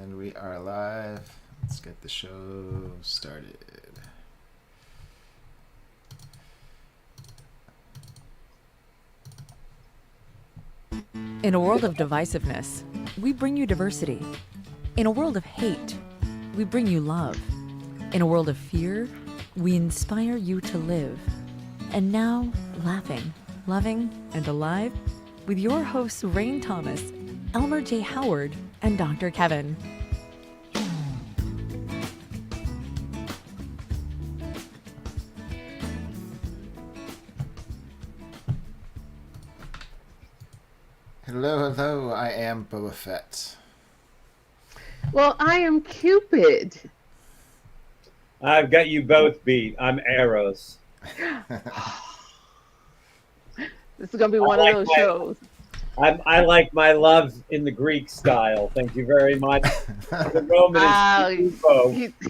And we are live. Let's get the show started. In a world of divisiveness, we bring you diversity. In a world of hate, we bring you love. In a world of fear, we inspire you to live. And now, laughing, loving, and alive with your hosts Rain Thomas, Elmer J. Howard, and Dr. Kevin. Hello, hello. I am Boba Fett. Well, I am Cupid. I've got you both beat. I'm Eros. This is going to be one of those shows. I like my love in the Greek style. Thank you very much. The Roman is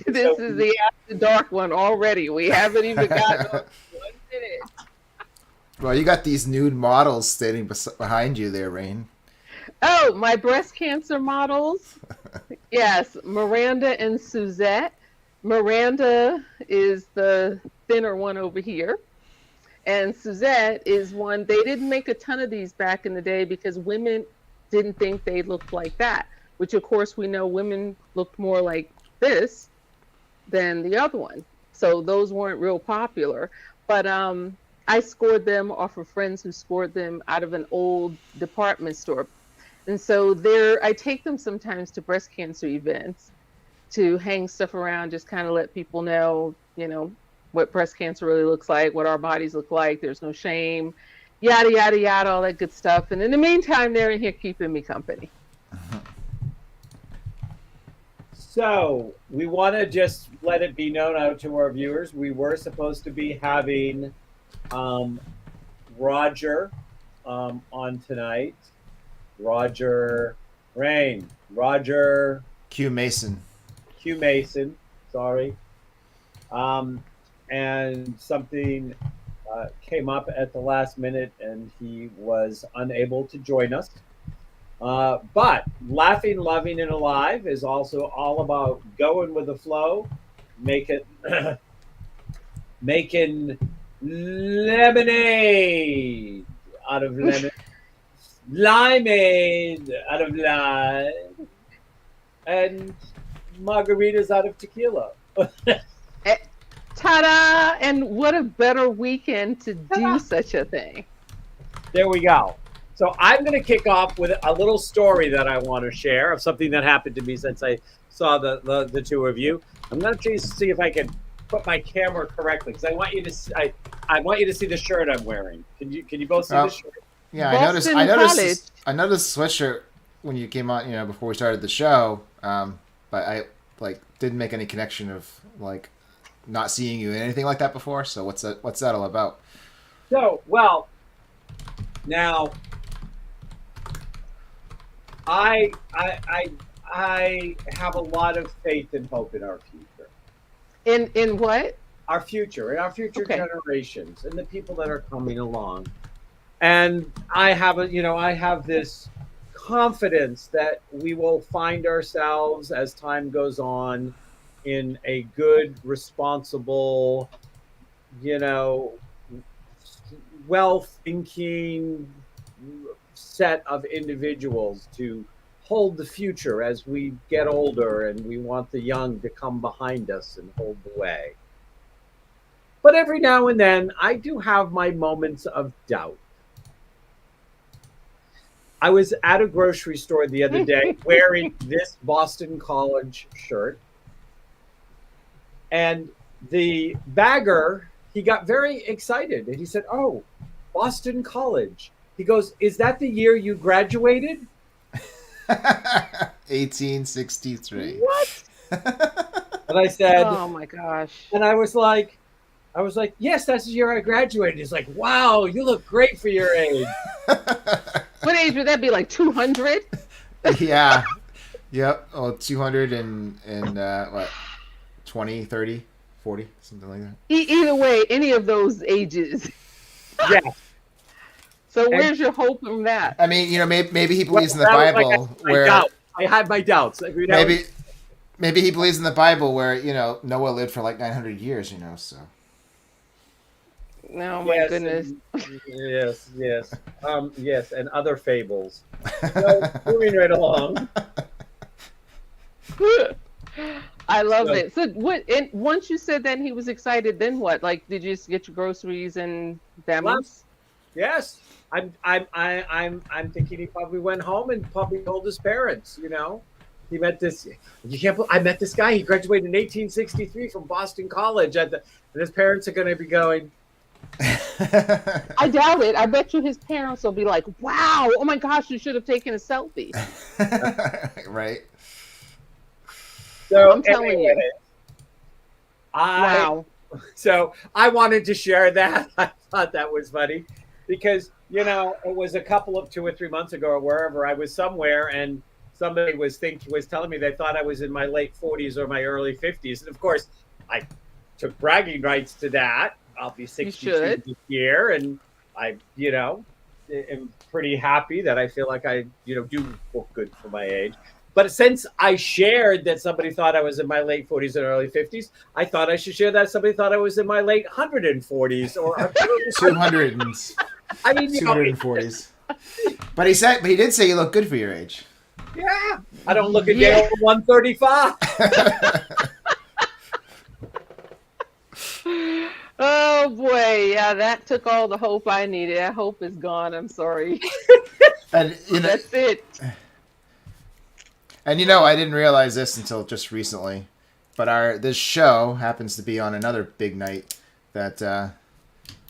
this is the After Dark one already. We haven't even gotten 1 minute. Well, you got these nude models standing behind you there, Rain. Oh, my breast cancer models. Yes, Miranda and Suzette. Miranda is the thinner one over here. And Suzette is one, they didn't make a ton of these back in the day because women didn't think they looked like that, which of course we know women looked more like this than the other one. So those weren't real popular. But I scored them off of friends who scored them out of an old department store. And so I take them sometimes to breast cancer events to hang stuff around, just kind of let people know, what breast cancer really looks like, what our bodies look like. There's no shame, yada, yada, yada, all that good stuff. And in the meantime, they're in here keeping me company. So we want to just let it be known out to our viewers. We were supposed to be having Roger on tonight. Roger Rain. Roger Q Mason. Sorry. And something came up at the last minute and he was unable to join us. But Laughing, Loving, and Alive is also all about going with the flow, making lemonade out of lemon, limeade out of lime, and margaritas out of tequila. Ta-da! And what a better weekend to do such a thing. There we go. So I'm going to kick off with a little story that I want to share of something that happened to me since I saw the two of you. I'm going to see if I can put my camera correctly because I want you to I want you to see the shirt I'm wearing. Can you both see the shirt? Yeah, Boston I noticed College. I noticed the sweatshirt when you came on, before we started the show. But I didn't make any connection of not seeing you in anything like that before. So what's that all about? So, well, now I have a lot of faith and hope in our future. In what? Our future, in our future Okay. generations, and the people that are coming along. And I have this confidence that we will find ourselves as time goes on in a good, responsible, well-thinking set of individuals to hold the future as we get older and we want the young to come behind us and hold the way. But every now and then, I do have my moments of doubt. I was at a grocery store the other day wearing this Boston College shirt. And the bagger, he got very excited. And he said, "Oh, Boston College." He goes, "Is that the year you graduated?" 1863. What? And I said, Oh my gosh. and I was like, "Yes, that's the year I graduated." He's like, "Wow, you look great for your age." What age would that be? Like 200? Yeah. Yep. Oh, 200 and what? 20, 30, 40, something like that. Either way, any of those ages. Yeah. So where's your hope from that? I mean, maybe he believes in the That was Bible my where doubt. I had my doubts. You know? Maybe he believes in the Bible where Noah lived for like 900 years. So. Oh my goodness. Yes, and other fables. So, moving right along. I love it. So what? And once you said that he was excited, then what? Like, did you just get your groceries and bamboos? Yes, I'm thinking he probably went home and probably told his parents. He met this. You can't. I met this guy. He graduated in 1863 from Boston College. And his parents are going to be going. I doubt it. I bet you his parents will be like, "Wow, oh my gosh, you should have taken a selfie." Right. So I'm telling you. Wow. So I wanted to share that. I thought that was funny because, it was a couple of 2 or 3 months ago or wherever I was somewhere and somebody was telling me they thought I was in my late 40s or my early 50s. And of course, I took bragging rights to that. I'll be 62 this year. And I, am pretty happy that I feel like I, do look good for my age. But since I shared that somebody thought I was in my late 40s and early 50s, I thought I should share that somebody thought I was in my late 140s or 200s. I mean, 240s. But he did say you look good for your age. Yeah, I don't look a day over 135. Oh boy, yeah, that took all the hope I needed. That hope is gone. I'm sorry. And that's it. And I didn't realize this until just recently, but this show happens to be on another big night that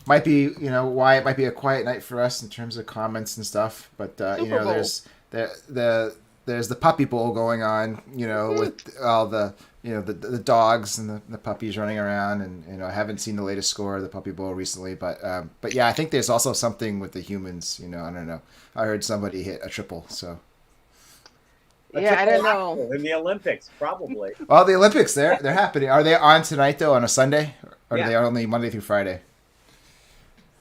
might be, why it might be a quiet night for us in terms of comments and stuff. But there's the puppy bowl going on, with all the the dogs and the puppies running around, and I haven't seen the latest score of the puppy bowl recently, but yeah, I think there's also something with the humans. I don't know. I heard somebody hit a triple, so. Yeah, I don't know. In the Olympics, probably. Well, the Olympics, they're happening. Are they on tonight, though, on a Sunday? Or are they only Monday through Friday?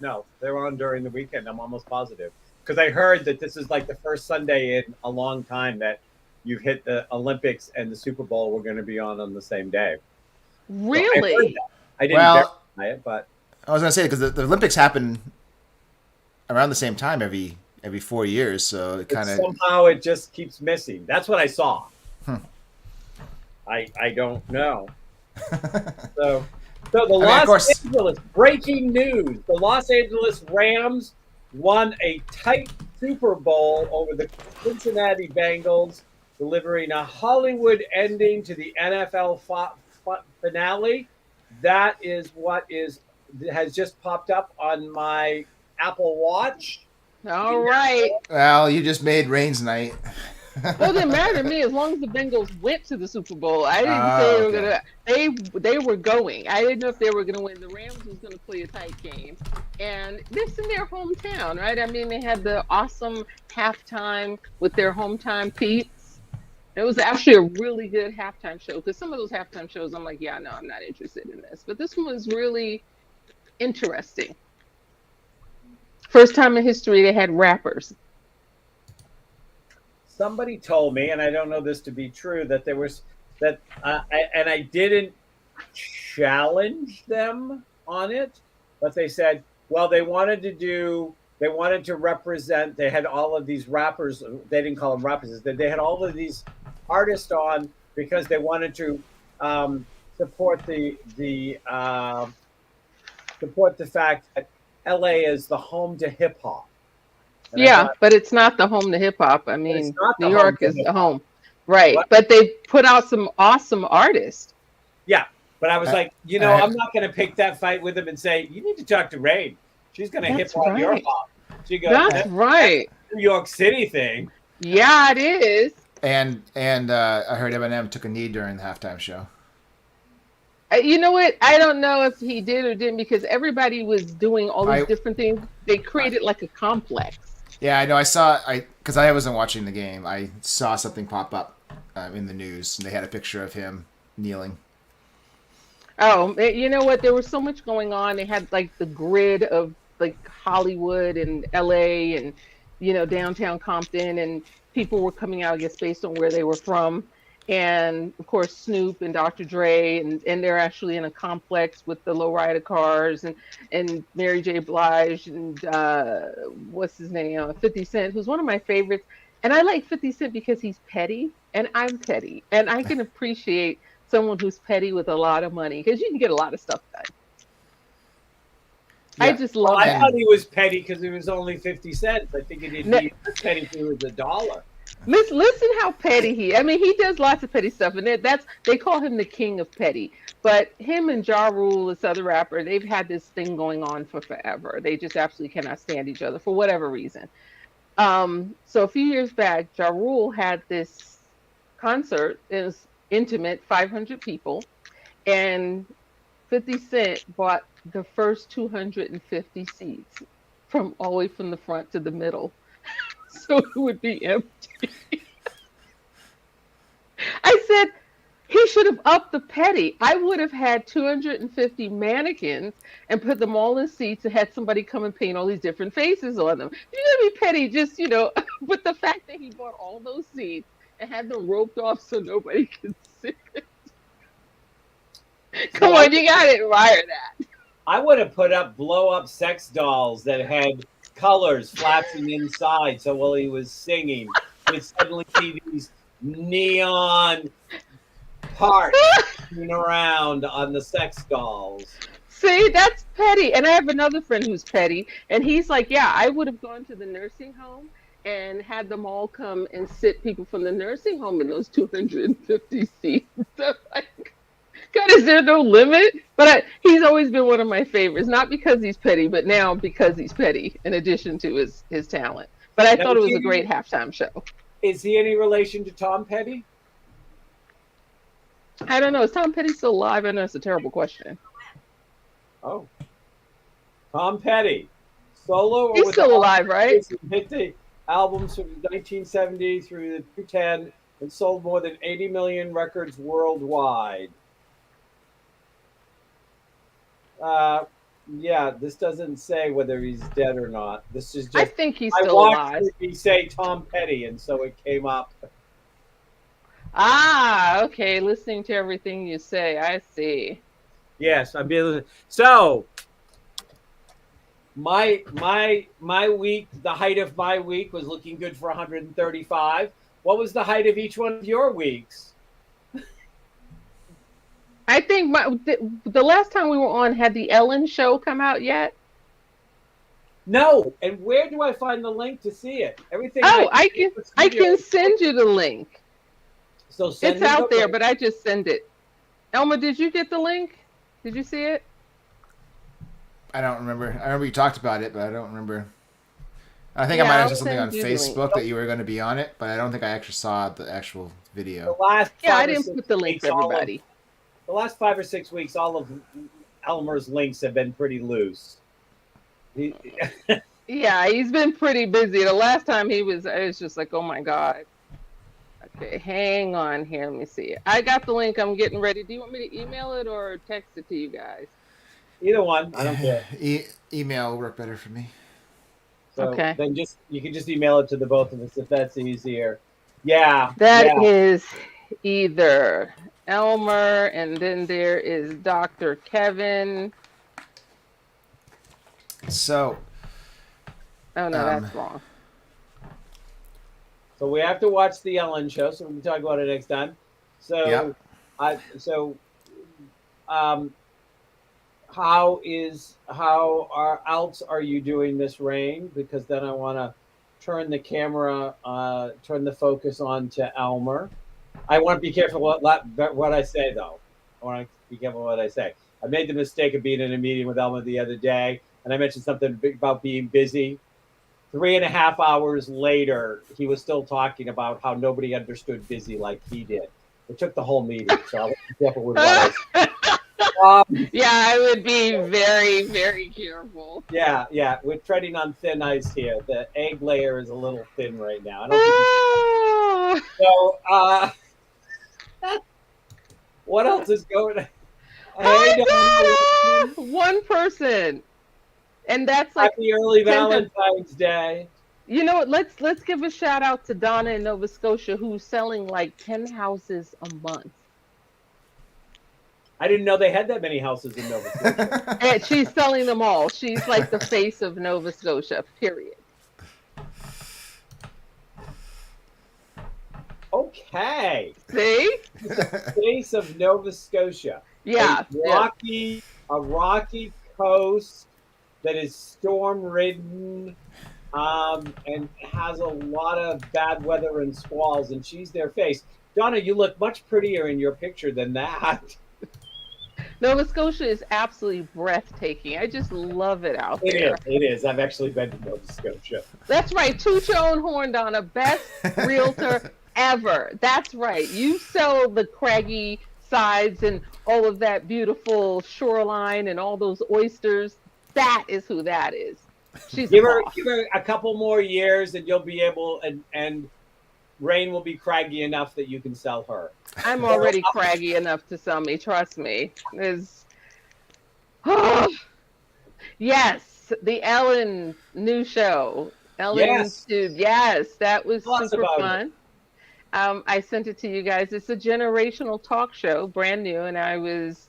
No, they're on during the weekend. I'm almost positive. Because I heard that this is like the first Sunday in a long time that you've hit the Olympics and the Super Bowl were going to be on the same day. Really? So I didn't verify it, but... I was going to say, because the Olympics happen around the same time every 4 years, so it kind of somehow it just keeps missing. That's what I saw. I don't know. So the Los Angeles breaking news: the Los Angeles Rams won a tight Super Bowl over the Cincinnati Bengals, delivering a Hollywood ending to the NFL finale. That is what has just popped up on my Apple Watch. All right. Well, you just made Rain's night. Well, it didn't matter to me as long as the Bengals went to the Super Bowl. I didn't say they were gonna. They were going. I didn't know if they were gonna win. The Rams was gonna play a tight game, and this in their hometown, right? I mean, they had the awesome halftime with their hometown peeps. It was actually a really good halftime show because some of those halftime shows, I'm like, yeah, no, I'm not interested in this. But this one was really interesting. First time in history they had rappers. Somebody told me, and I don't know this to be true, that there was and I didn't challenge them on it, but they said, well, they wanted to represent. They had all of these rappers. They didn't call them rappers. They had all of these artists on because they wanted to support the fact that LA is the home to hip hop. Yeah, but it's not the home to hip hop. I mean, New York is the home. Right. What? But they put out some awesome artists. Yeah. But I was like, I'm not going to pick that fight with him and say, you need to talk to Rain. She's going to hip hop your hop. She goes, that's right. New York City thing. Yeah, it is. And I heard Eminem took a knee during the halftime show. You know what? I don't know if he did or didn't because everybody was doing all these different things. They created like a complex. Yeah, I know. Because I wasn't watching the game. I saw something pop up in the news, and they had a picture of him kneeling. Oh, you know what? There was so much going on. They had like the grid of like Hollywood and LA and downtown Compton, and people were coming out, I guess, based on where they were from. And of course, Snoop and Dr. Dre, and they're actually in a complex with the lowrider cars, and Mary J. Blige, and what's his name, 50 Cent, who's one of my favorites. And I like 50 Cent because he's petty, and I'm petty, and I can appreciate someone who's petty with a lot of money because you can get a lot of stuff done. I Yeah. just Well, love I that. thought he was petty because it was only 50 cents. I think it'd be petty if it was $1. Listen how petty he. I mean, he does lots of petty stuff, and they call him the king of petty. But him and Ja Rule, this other rapper, they've had this thing going on for forever. They just absolutely cannot stand each other for whatever reason. So a few years back, Ja Rule had this concert. It was intimate, 500 people, and 50 Cent bought the first 250 seats from all the way from the front to the middle, so it would be empty. I said he should have upped the petty. I would have had 250 mannequins and put them all in seats and had somebody come and paint all these different faces on them. You're gonna be petty, just but the fact that he bought all those seats and had them roped off so nobody could see it. Come on, you gotta admire that. I would have put up blow-up sex dolls that had colors flashing inside. So while he was singing, you'd suddenly see these neon parts moving around on the sex dolls. See, that's petty. And I have another friend who's petty, and he's like, yeah, I would have gone to the nursing home and had them all come and sit people from the nursing home in those 250 seats. Like, God, is there no limit? But he's always been one of my favorites, not because he's petty, but now because he's petty, in addition to his talent. But I thought it was a great halftime show. Is he any relation to Tom Petty? I don't know. Is Tom Petty still alive? I know it's a terrible question. Oh. Tom Petty. Solo or He's still alive, right? Hit the albums from 1970 through the 2010 and sold more than 80 million records worldwide. Yeah, this doesn't say whether he's dead or not. This is just. I think he's I still watched alive. me say Tom Petty, and so it came up. Ah, okay. Listening to everything you say, I see. Yes, I'm being. So, my week, the height of my week was looking good for 135. What was the height of each one of your weeks? I think the last time we were on, had the Ellen show come out yet? No. And where do I find the link to see it? Everything. Oh, I can send you the link. So send It's me out the there, link. but I just send it. Elma, did you get the link? Did you see it? I don't remember. I remember you talked about it, but I don't remember. I think I Yeah, might have I'll said something on send you the link. Facebook that you were going to be on it, but I don't think I actually saw the actual The video. last Yeah, I 5 or didn't 6 put the link weeks, for everybody. The last 5 or 6 weeks, all of Elmer's links have been pretty loose. Yeah, he's been pretty busy. The last time I was just like, oh my God. Okay, hang on here. Let me see. I got the link. I'm getting ready. Do you want me to email it or text it to you guys? Either one, I don't care. Email will work better for me. So Okay. then you can just email it to the both of us if that's easier. Yeah. That is either Elmer, and then there is Dr. Kevin. So, Oh no, that's wrong. So we have to watch the Ellen show, so we can talk about it next time. So, Yeah. How else are you doing this, Rain? Because then I want to turn the camera, turn the focus on to Elmer. I want to be careful what I say, though. I want to be careful what I say. I made the mistake of being in a meeting with Elmer the other day, and I mentioned something about being busy. 3.5 hours later, he was still talking about how nobody understood busy like he did. It took the whole meeting, so I'll be careful with what I say. Yeah, I would be very, very careful. Yeah, we're treading on thin ice here. The egg layer is a little thin right now. I don't think what else is going on? One person, and that's like Happy early 10 to- Valentine's Day. You know what? Let's give a shout out to Donna in Nova Scotia, who's selling like 10 houses a month. I didn't know they had that many houses in Nova Scotia. And she's selling them all. She's like the face of Nova Scotia, period. Okay. See? Face of Nova Scotia. Yeah. A rocky coast that is storm ridden, and has a lot of bad weather and squalls, and she's their face. Donna, you look much prettier in your picture than that. Nova Scotia is absolutely breathtaking. I just love it out there. It is. I've actually been to Nova Scotia. That's right. Toot your own horn, Donna. Best realtor ever. That's right. You sell the craggy sides and all of that beautiful shoreline and all those oysters. That is who that is. She's Give a her a couple more years and you'll be able, and Rain will be craggy enough that you can sell her. I'm already craggy enough to sell me. Trust me. Oh, yes, the Ellen new show. Ellen Tube. Yes, that was super fun. I sent it to you guys. It's a generational talk show, brand new, and I was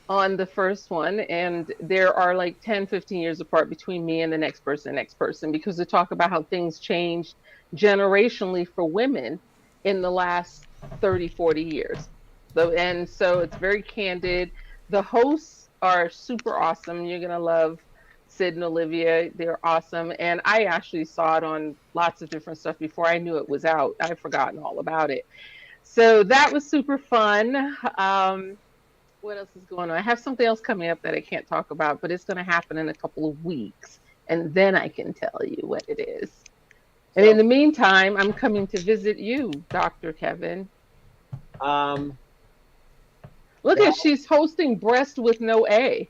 on the first one, and there are like 10, 15 years apart between me and the next person, because they talk about how things changed generationally for women in the last 30, 40 years. So it's very candid. The hosts are super awesome. You're going to love Sid and Olivia. They're awesome. And I actually saw it on lots of different stuff before I knew it was out. I've forgotten all about it. So that was super fun. What else is going on? I have something else coming up that I can't talk about, but it's going to happen in a couple of weeks. And then I can tell you what it is. And in the meantime, I'm coming to visit you, Dr. Kevin. Look at, she's hosting Breast with no A.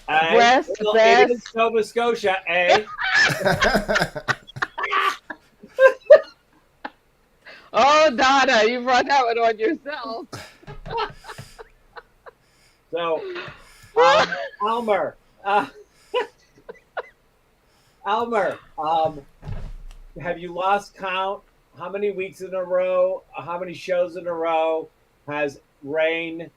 Breast, it is Nova Scotia, eh? Oh, Donna, you brought that one on yourself. So, Elmer, have you lost count? How many weeks in a row, how many shows in a row has Rain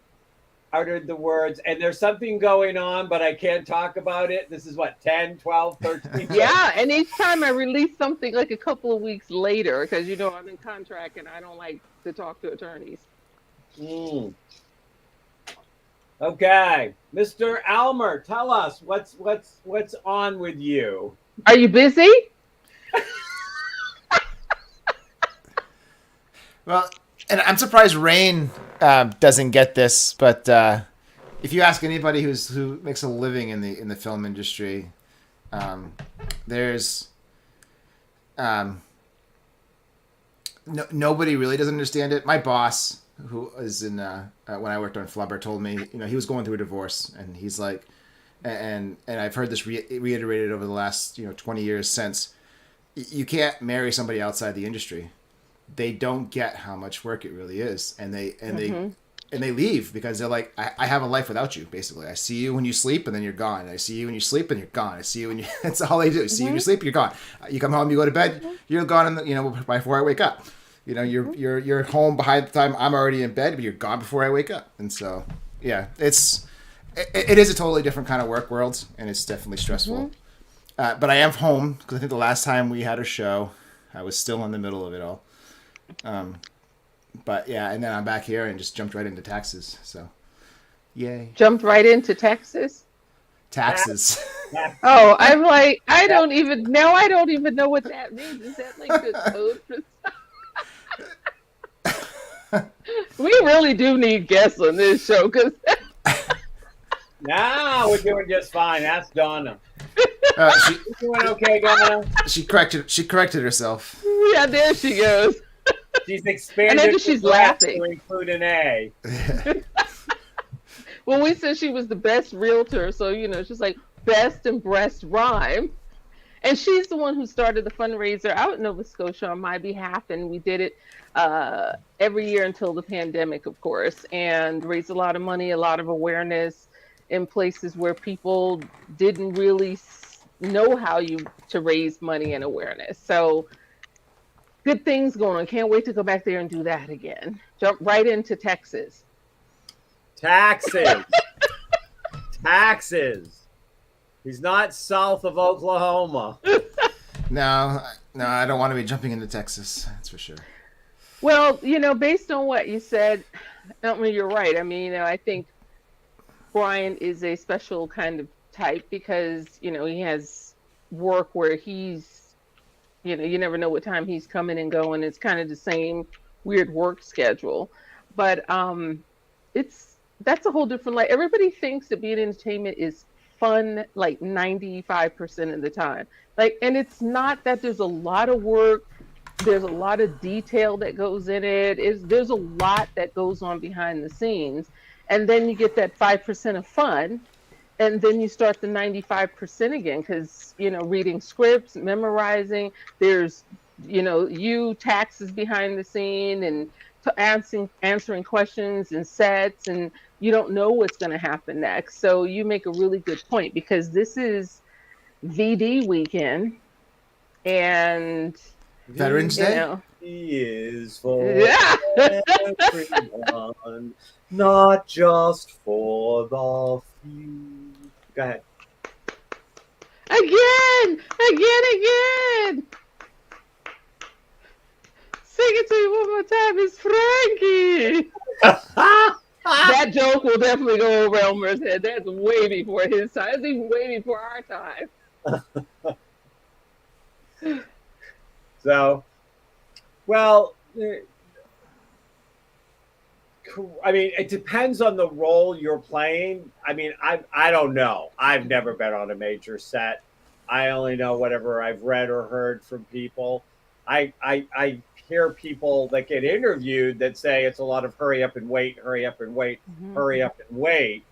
uttered the words, and there's something going on, but I can't talk about it? This is what, 10, 12, 13? Yeah, and each time I release something like a couple of weeks later, because, you know, I'm in contract and I don't like to talk to attorneys. Okay, Mr. Elmer, tell us what's on with you. Are you busy? Well, and I'm surprised Rain doesn't get this, but if you ask anybody who makes a living in the film industry, there's nobody really doesn't understand it. My boss, who is in when I worked on Flubber, told me, you know, he was going through a divorce, and he's like, and I've heard this reiterated over the last 20 years since. You can't marry somebody outside the industry. They don't get how much work it really is, and they leave because they're like, I have a life without you. Basically, I see you when you sleep, and then you're gone. I see you when you sleep, and you're gone. I see you when you. That's all they do. See you when you sleep, you're gone. You come home, you go to bed, you're gone. Before I wake up, you're home by the time I'm already in bed, but you're gone before I wake up. And so, yeah, it is a totally different kind of work world, and it's definitely stressful. But I am home because I think the last time we had a show, I was still in the middle of it all. But yeah, and then I'm back here and just jumped right into taxes. So, yay! Jumped right into Texas. Taxes. Oh, I'm like, I don't even know what that means. Is that like the code for? We really do need guests on this show, because. Nah, we're doing just fine. Ask Donna. She doing okay, Donna? She corrected herself. Yeah, there she goes. She's expanded. And then she's laughing to include an A. Well, we said she was the best realtor, so she's like best and breast rhyme, and she's the one who started the fundraiser out in Nova Scotia on my behalf, and we did it every year until the pandemic, of course, and raised a lot of money, a lot of awareness in places where people didn't really know how to raise money and awareness. So good things going on. Can't wait to go back there and do that again. Jump right into Texas. Taxes. Taxes. He's not south of Oklahoma. No, I don't want to be jumping into Texas. That's for sure. Well, based on what you said, I mean, you're right. I mean, I think Brian is a special kind of type because, he has work where he's, you never know what time he's coming and going. It's kind of the same weird work schedule. But that's a whole different life. Everybody thinks that being in entertainment is fun like 95% of the time. And it's not that. There's a lot of work. There's a lot of detail that goes in it. There's a lot that goes on behind the scenes. And then you get that 5% of fun. And then you start the 95% again because, reading scripts, memorizing, there's, taxes behind the scene and answering questions and sets, and you don't know what's going to happen next. So you make a really good point because this is VD weekend and Veterans Day? He is for Yeah. everyone, not just for the few. Go ahead. Again. Sing it to you one more time. It's Frankie. That joke will definitely go over Elmer's head. That's way before his time. That's even way before our time. So, well, I mean, it depends on the role you're playing. I mean, I don't know. I've never been on a major set. I only know whatever I've read or heard from people. I hear people that get interviewed that say it's a lot of hurry up and wait, hurry up and wait, hurry up and wait.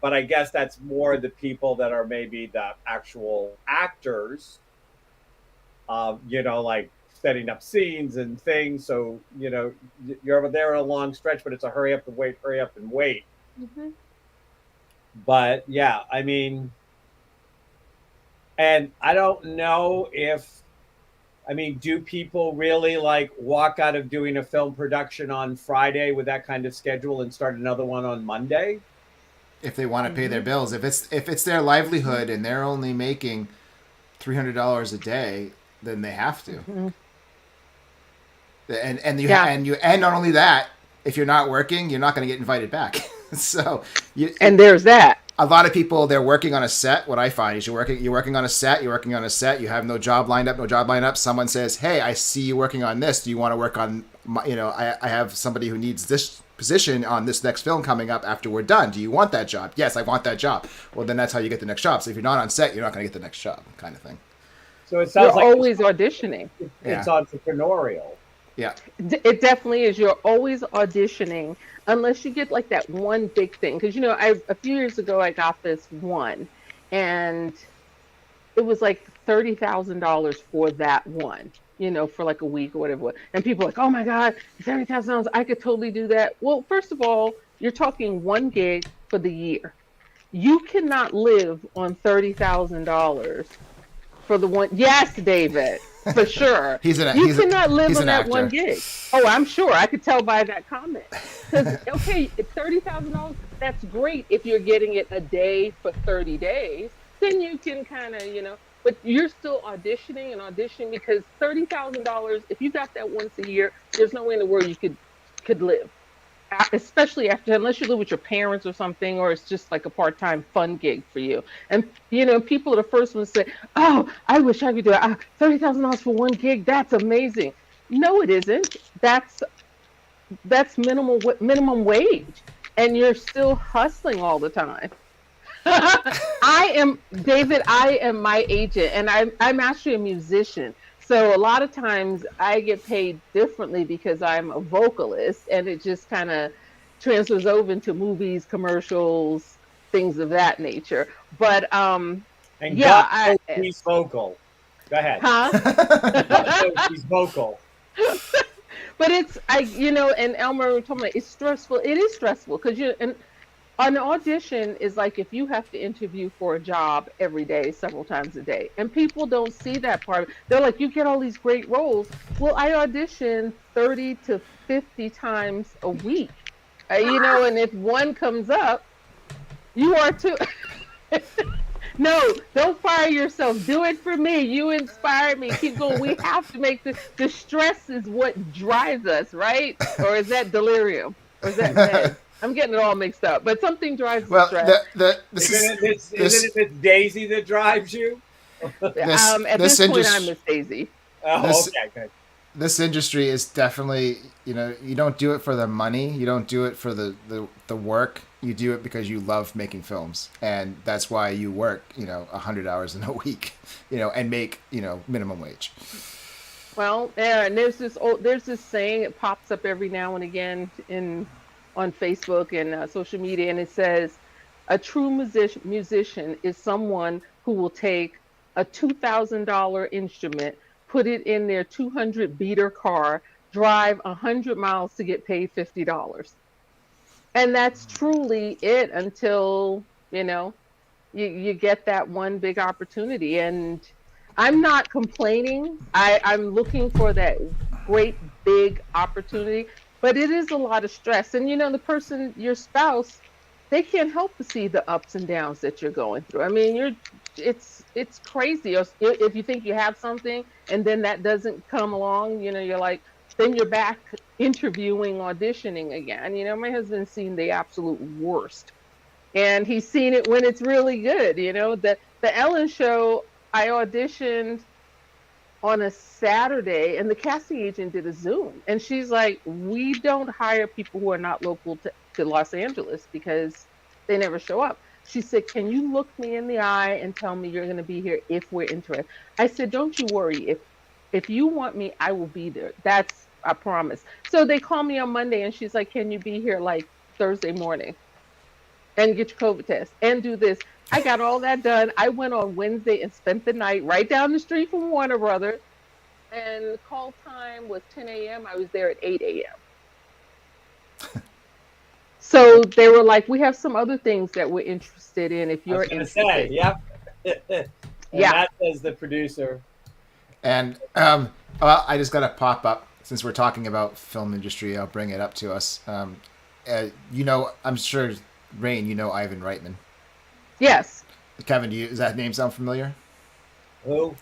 But I guess that's more the people that are maybe the actual actors, like setting up scenes and things. So, you're there a long stretch, but it's a hurry up and wait, hurry up and wait. Mm-hmm. But yeah, I mean, and I don't know do people really walk out of doing a film production on Friday with that kind of schedule and start another one on Monday? If they want to pay their bills, if it's their livelihood and they're only making $300 a day, then they have to. Mm-hmm. And not only that, if you're not working, you're not going to get invited back. So there's that. A lot of people, they're working on a set. What I find is you're working on a set. You have no job lined up. Someone says, "Hey, I see you working on this. Do you want to work on I have somebody who needs this position on this next film coming up after we're done. Do you want that job?" "Yes, I want that job." Well, then that's how you get the next job. So if you're not on set, you're not going to get the next job, kind of thing. So it sounds you're always auditioning. It's entrepreneurial. Yeah. It definitely is. You're always auditioning unless you get that one big thing. Because, a few years ago, I got this one and it was $30,000 for that one, for a week or whatever. And people are like, "Oh my God, $30,000, I could totally do that." Well, first of all, you're talking one gig for the year. You cannot live on $30,000 for the one. Yes, David. For sure. You cannot live on that one gig. Oh, I'm sure. I could tell by that comment. Because, okay, $30,000, that's great if you're getting it a day for 30 days. Then you can kind of, but you're still auditioning because $30,000, if you got that once a year, there's no way in the world you could live. Especially unless you live with your parents or something, or it's just a part-time fun gig for you. And people are the first ones to say, "Oh, I wish I could do it. $30,000 for one gig, that's amazing." No, it isn't. That's minimum wage, and you're still hustling all the time. I am my agent, and I'm actually a musician. So a lot of times I get paid differently because I'm a vocalist, and it just kind of transfers over into movies, commercials, things of that nature. But he's vocal. Go ahead. Huh? He's vocal. But and Elmer told me it's stressful. It is stressful because An audition is like if you have to interview for a job every day, several times a day, and people don't see that part. They're like, you get all these great roles. Well, I audition 30 to 50 times a week, and if one comes up, you are too. No, don't fire yourself. Do it for me. You inspire me. Keep going. We have to make the stress is what drives us, right? Or is that delirium? Or is that meds? I'm getting it all mixed up. But something drives the Well, stress. Isn't it Miss Daisy that drives you? At this point, I'm Miss Daisy. Oh, this okay, good. this industry is definitely, you don't do it for the money, you don't do it for the work, you do it because you love making films, and that's why you work 100 hours in a week, and make minimum wage. Well, yeah, and there's this saying, it pops up every now and again on Facebook and social media, and it says, a true musician is someone who will take a $2,000 instrument, put it in their 200 beater car, drive 100 miles to get paid $50. And that's truly it until, you get that one big opportunity. And I'm not complaining. I'm looking for that great big opportunity, but it is a lot of stress. And the person, your spouse, they can't help but see the ups and downs that you're going through. I mean, it's crazy. If you think you have something and then that doesn't come along, you're like, then you're back interviewing, auditioning again. My husband's seen the absolute worst, and he's seen it when it's really good. The Ellen show, I auditioned on a Saturday, and the casting agent did a Zoom, and she's like, we don't hire people who are not local to Los Angeles because they never show up. She said, can you look me in the eye and tell me you're going to be here if we're interested? I said, don't you worry. If you want me, I will be there. That's a promise. So they call me on Monday, and she's like, can you be here like Thursday morning and get your COVID test and do this? I got all that done. I went on Wednesday and spent the night right down the street from Warner Brothers, and the call time was 10 a.m. I was there at 8 a.m. So they were like, we have some other things that we're interested in if you're interested. Say, yep. Yeah. That says the producer. And well, I just got to pop up since we're talking about film industry. I'll bring it up to us. I'm sure, Rain, Ivan Reitman. Yes. Kevin, does that name sound familiar? Who?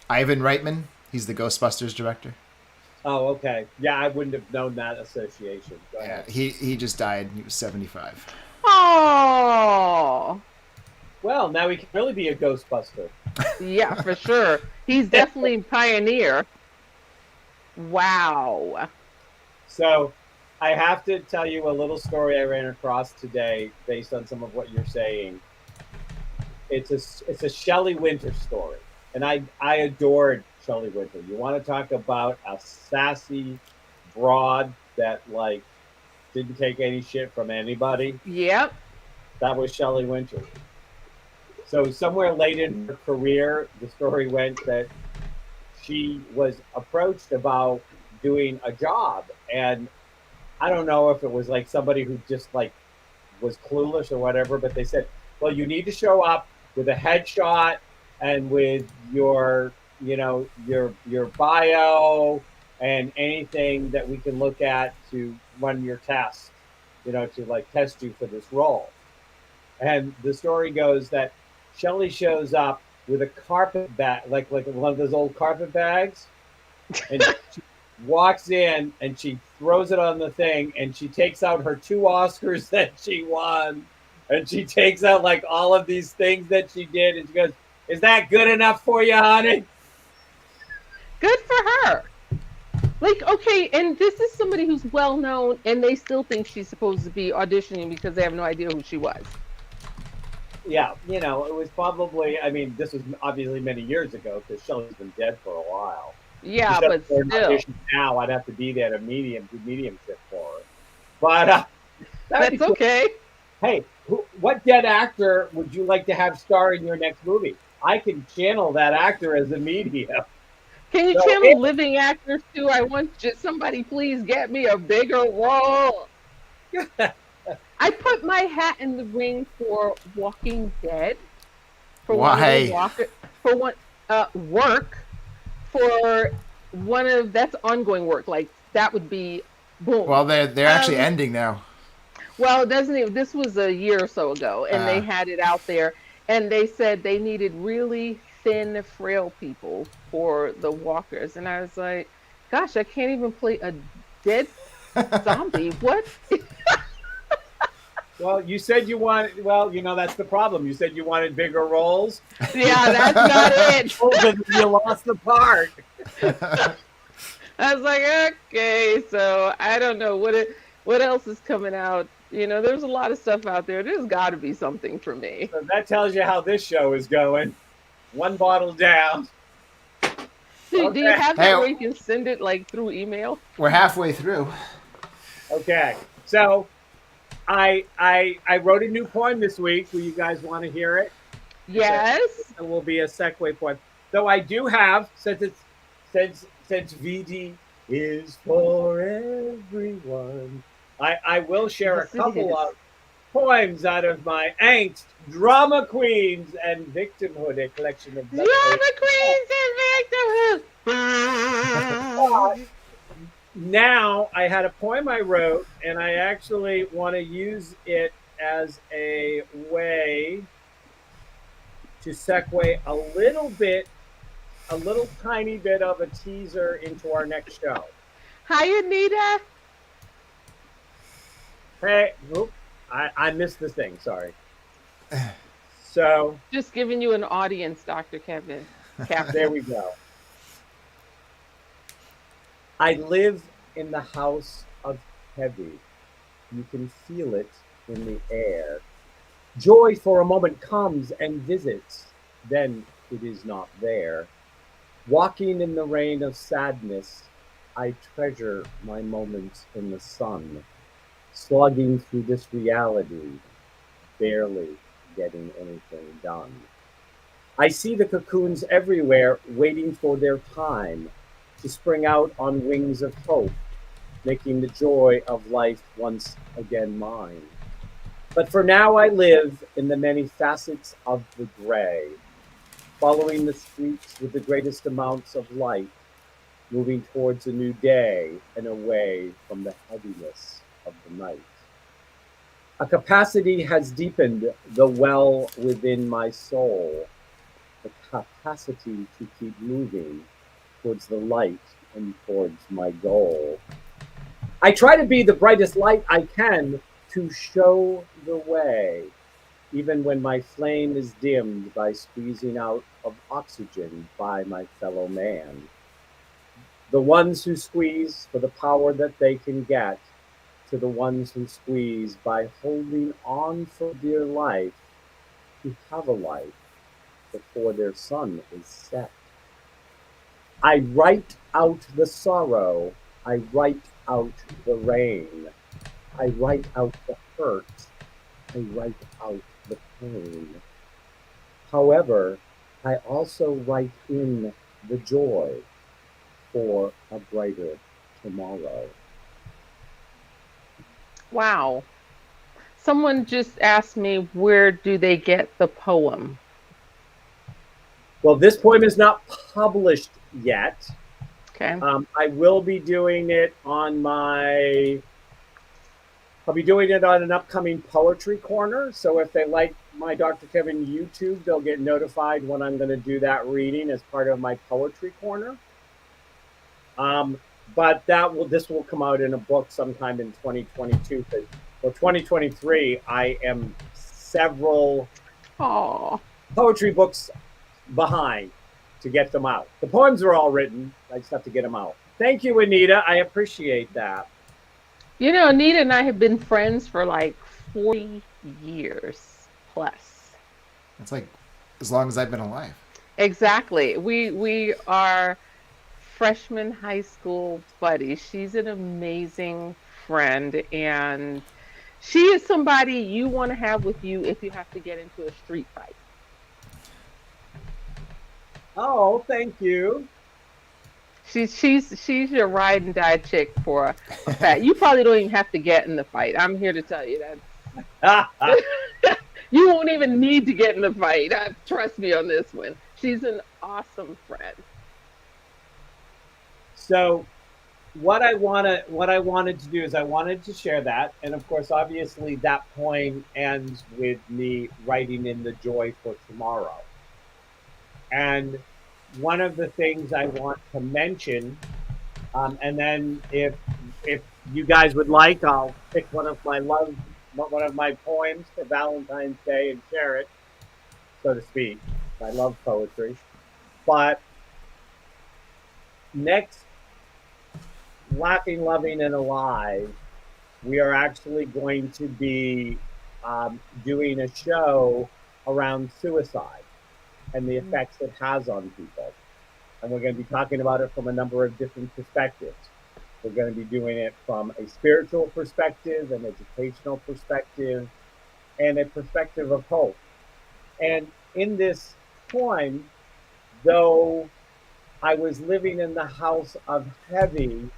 Ivan Reitman. He's the Ghostbusters director. Oh, okay. Yeah, I wouldn't have known that association. Go ahead. He just died. He was 75. Oh. Well, now he can really be a Ghostbuster. Yeah, for sure. He's definitely a pioneer. Wow. So I have to tell you a little story I ran across today based on some of what you're saying. It's a Shelley Winter story. And I adored Shelley Winter. You want to talk about a sassy broad that didn't take any shit from anybody? Yep. That was Shelley Winter. So somewhere late in her career, the story went that she was approached about doing a job, and I don't know if it was somebody who just was clueless or whatever, but they said, well, you need to show up with a headshot and with your bio and anything that we can look at to run your test, to test you for this role. And the story goes that Shelley shows up with a carpet bag, like one of those old carpet bags, and she walks in and she throws it on the thing, and she takes out her 2 Oscars that she won, and she takes out all of these things that she did, and she goes, "Is that good enough for you, honey?" Good for her. Okay, and this is somebody who's well known, and they still think she's supposed to be auditioning because they have no idea who she was. Yeah, it was probably, this was obviously many years ago because Shelley's been dead for a while. Yeah, but still. Now I'd have to be there to mediumship for her. But that's cool. Okay. Hey, what dead actor would you like to have star in your next movie? I can channel that actor as a medium. Can you channel living actors too? I want somebody please get me a bigger role. I put my hat in the ring for Walking Dead, for one of the Why? walker, for one work, for one of that's ongoing work. Like that would be boom. Well, they're actually Um, ending now. well, it doesn't even. This was a year or so ago, and they Uh, had it out there, and they said they needed really thin, frail people for the walkers, and I was like, gosh, I can't even play a dead zombie. What? Well, you said you wanted. Well, that's the problem. You said you wanted bigger roles. Yeah, that's not it. Oh, then you lost the part. I was like, okay, so I don't know what else is coming out. There's a lot of stuff out there. There's got to be something for me. So that tells you how this show is going. One bottle down. Do you Okay. have Hey, that where you can send it like through email? we're halfway through. Okay. So I wrote a new poem this week. Do you guys want to hear it? Yes. It will be a segue poem. Though I do have, since VD is for everyone, I will share a Yes, it couple is. of poems out of my angst, drama queens, and victimhood, a collection of Drama queens and victimhood. now I had a poem I wrote, and I actually want to use it as a way to segue a little tiny bit of a teaser into our next show. Hi, Anita. Hey, whoop, I missed the thing. Sorry. So Just giving you an audience, Dr. Kevin. there we go. I live in the house of heavy. You can feel it in the air. Joy for a moment comes and visits, then it is not there. Walking in the rain of sadness, I treasure my moments in the sun, slugging through this reality, barely getting anything done. I see the cocoons everywhere waiting for their time to spring out on wings of hope, making the joy of life once again mine. But for now, I live in the many facets of the gray, following the streets with the greatest amounts of light, moving towards a new day and away from the heaviness of the night. A capacity has deepened the well within my soul, the capacity to keep moving towards the light and towards my goal. I try to be the brightest light I can to show the way, even when my flame is dimmed by squeezing out of oxygen by my fellow man. The ones who squeeze for the power that they can get, to the ones who squeeze by holding on for dear life, to have a life before their sun is set. I write out the sorrow, I write out the rain, I write out the hurt, I write out the pain. However, I also write in the joy for a brighter tomorrow. Wow. Someone just asked me where do they get the poem? Well, this poem is not published yet. Okay. I will be doing it I'll be doing it on an upcoming poetry corner. So if they like my Dr. Kevin YouTube, they'll get notified when I'm going to do that reading as part of my poetry corner. But this will come out in a book sometime in 2022. For 2023, I am several Oh, poetry books behind to get them out. The poems are all written. I just have to get them out. Thank you, Anita. I appreciate that. Anita and I have been friends for like 40 years plus. It's like as long as I've been alive. Exactly. We are freshman high school buddies. She's an amazing friend, and she is somebody you want to have with you if you have to get into a street fight. Oh, thank you. She's your ride and die chick for a fact. You probably don't even have to get in the fight. I'm here to tell you that You won't even need to get in the fight. Trust me on this one. She's an awesome friend. So what I wanted to do is I wanted to share that, and of course, obviously, that poem ends with me writing in the joy for tomorrow. And one of the things I want to mention, and then if you guys would like, I'll pick one of my poems for Valentine's Day and share it, so to speak. I love poetry, but next, Laughing, Loving, and Alive, we are actually going to be doing a show around suicide and the effects it has on people. And we're going to be talking about it from a number of different perspectives. We're going to be doing it from a spiritual perspective, an educational perspective, and a perspective of hope. And in this poem, though I was living in the house of heavy,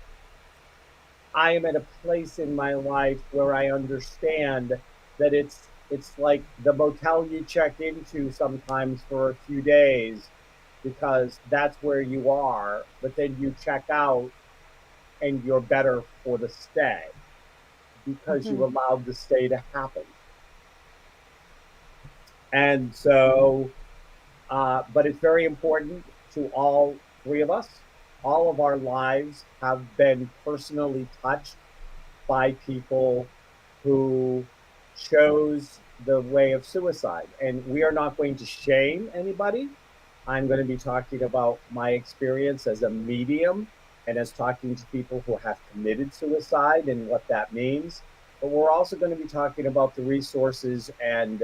I am at a place in my life where I understand that it's like the motel you check into sometimes for a few days because that's where you are, but then you check out and you're better for the stay because you Mhm. allowed the stay to happen. And so, but it's very important to all three of us. All of our lives have been personally touched by people who chose the way of suicide. And we are not going to shame anybody. I'm going to be talking about my experience as a medium and as talking to people who have committed suicide and what that means. But we're also going to be talking about the resources and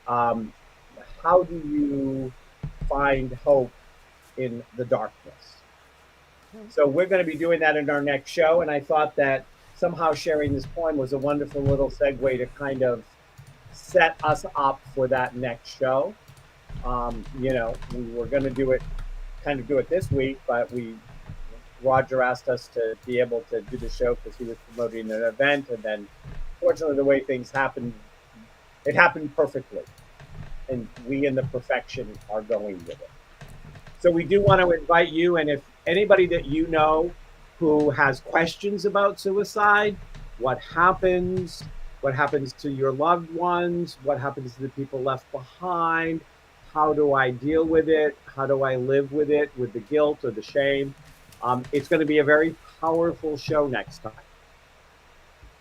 um, how do you find hope in the darkness. So we're going to be doing that in our next show. And I thought that somehow sharing this poem was a wonderful little segue to kind of set us up for that next show. We were going to do it this week, but Roger asked us to be able to do the show because he was promoting an event, and then fortunately the way things happened, it happened perfectly, and we in the perfection are going with it. So we do want to invite you, and if anybody that you know who has questions about suicide, what happens to your loved ones, what happens to the people left behind, how do I deal with it, how do I live with the guilt or the shame. It's going to be a very powerful show next time.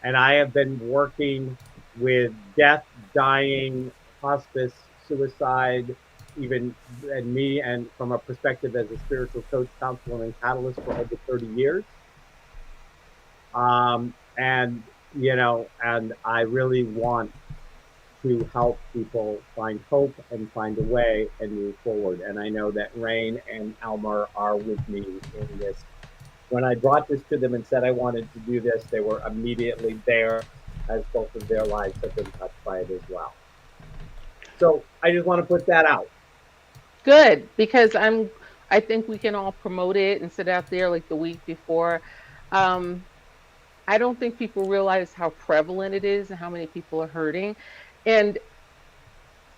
And I have been working with death, dying, hospice, suicide, even and me, and from a perspective as a spiritual coach, counselor, and catalyst for over 30 years. And and I really want to help people find hope and find a way and move forward. And I know that Rain and Elmer are with me in this. When I brought this to them and said I wanted to do this, they were immediately there as both of their lives have been touched by it as well. So I just want to put that out. Good, because I think we can all promote it and sit out there like the week before. Um, I don't think people realize how prevalent it is and how many people are hurting. And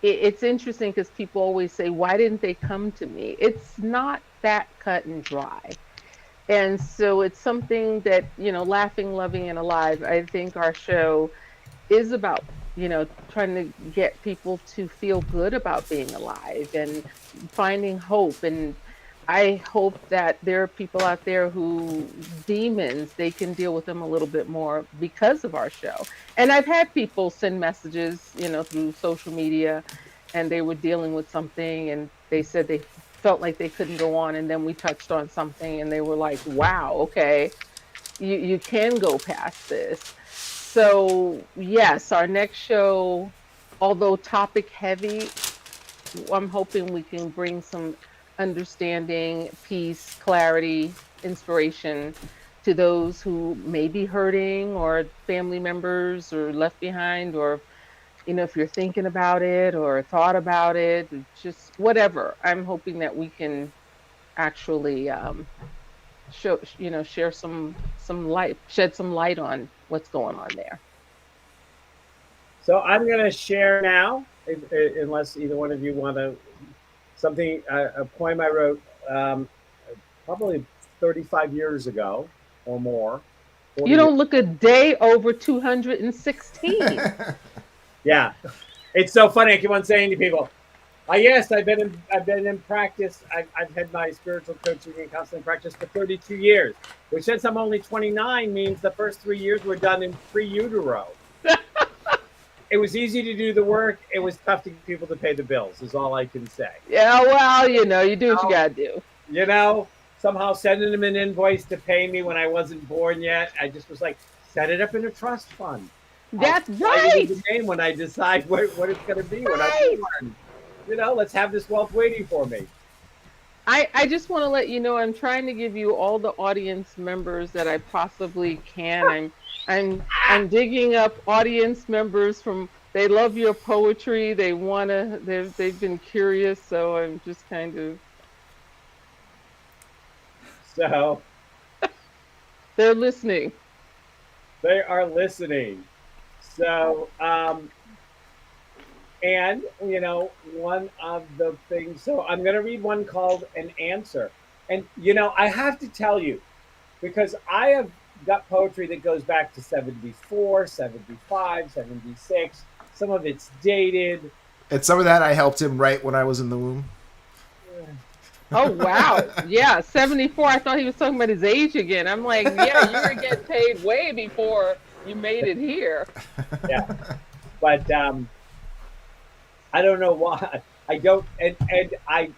it's interesting because people always say, why didn't they come to me? It's not that cut and dry. And so it's something that, laughing, loving, and alive. I think our show is about, trying to get people to feel good about being alive and finding hope. And I hope that there are people out there who demons, they can deal with them a little bit more because of our show. And I've had people send messages, through social media, and they were dealing with something and they said they felt like they couldn't go on. And then we touched on something and they were like, wow, okay, you can go past this. So yes, our next show, although topic heavy, I'm hoping we can bring some understanding, peace, clarity, inspiration to those who may be hurting, or family members or left behind, or if you're thinking about it or thought about it, just whatever. I'm hoping that we can actually show, share some light, shed some light on what's going on there. So I'm going to share now, unless either one of you want to, something, a poem I wrote probably 35 years ago or more, You 40 years. don't look a day over 216. Yeah. It's so funny. I keep on saying to people, yes, I've been in practice. I've had my spiritual coaching and counseling practice for 32 years, which since I'm only 29 means the first 3 years were done in pre-utero. It was easy to do the work. It was tough to get people to pay the bills, is all I can say. Yeah, well, you do what you gotta do. You know, somehow sending them an invoice to pay me when I wasn't born yet. I just was like, set it up in a trust fund. I'll That's supply you right. with the name when I decide what it's going to be when I'm Right. born. You know, let's have this wealth waiting for me. I just want to let you know I'm trying to give you all the audience members that I possibly can. I'm digging up audience members from they love your poetry. They've been curious, so I'm just kind of So they're listening. they are listening. So, and, you know, one of the things, so I'm going to read one called An Answer. And, you know, I have to tell you, because I have got poetry that goes back to 74, 75, 76. Some of it's dated. And some of that I helped him write when I was in the womb. Oh wow. Yeah, 74. I thought he was talking about his age again. I'm like, yeah, you were getting paid way before you made it here. Yeah. But I don't know why. I don't, and I,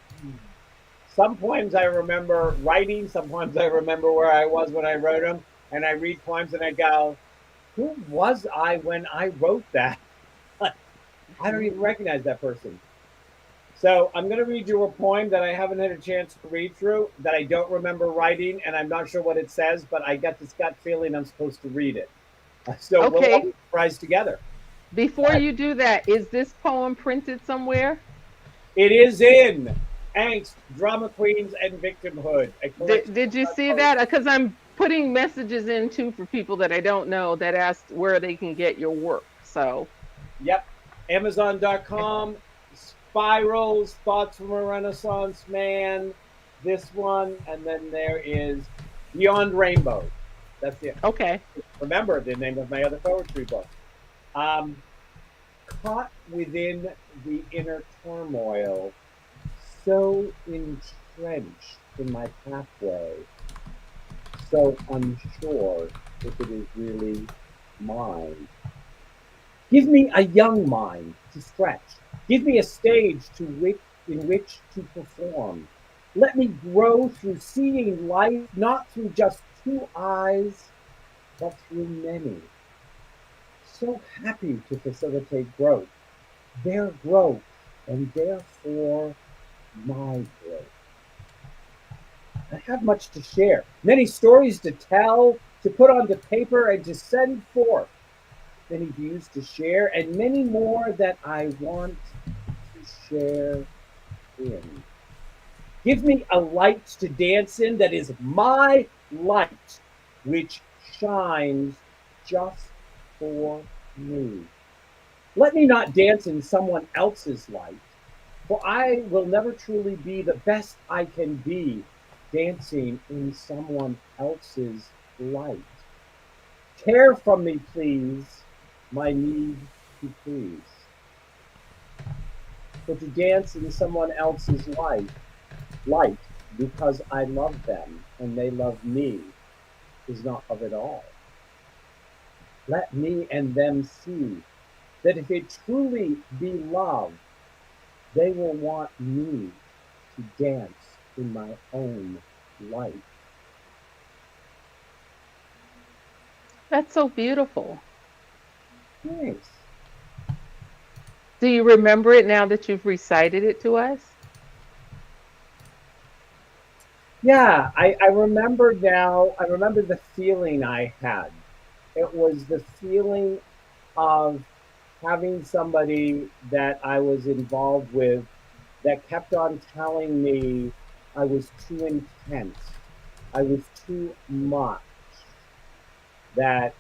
some poems I remember writing, some poems I remember where I was when I wrote them. And I read poems and I go, who was I when I wrote that? I don't even recognize that person. So I'm going to read you a poem that I haven't had a chance to read through, that I don't remember writing, and I'm not sure what it says, but I got this gut feeling I'm supposed to read it. So we'll all Okay. be surprised together. Before you do that, is this poem printed somewhere? It is in Angst, Drama Queens, and Victimhood. Did you see that? Because I'm putting messages in too for people that I don't know that asked where they can get your work. So, yep. Amazon.com, Spirals, Thoughts from a Renaissance Man, this one, and then there is Beyond Rainbow. That's it. okay. Remember the name of my other poetry book. Caught within the inner turmoil, so entrenched in my pathway, so unsure if it is really mine. Give me a young mind to stretch. Give me a stage in which to perform. Let me grow through seeing life, not through just two eyes, but through many. So happy to facilitate growth, their growth, and therefore my growth. I have much to share, many stories to tell, to put onto paper and to send forth, many views to share, and many more that I want to share in. Give me a light to dance in that is my light, which shines just for me. Let me not dance in someone else's light, for I will never truly be the best I can be dancing in someone else's light. Tear from me, please, my need to please. For to dance in someone else's light because I love them and they love me is not love at all. Let me and them see that if it truly be love, they will want me to dance in my own light. That's so beautiful. Thanks. Do you remember it now that you've recited it to us? Yeah, I remember now. I remember the feeling I had. It was the feeling of having somebody that I was involved with that kept on telling me I was too intense, I was too much, that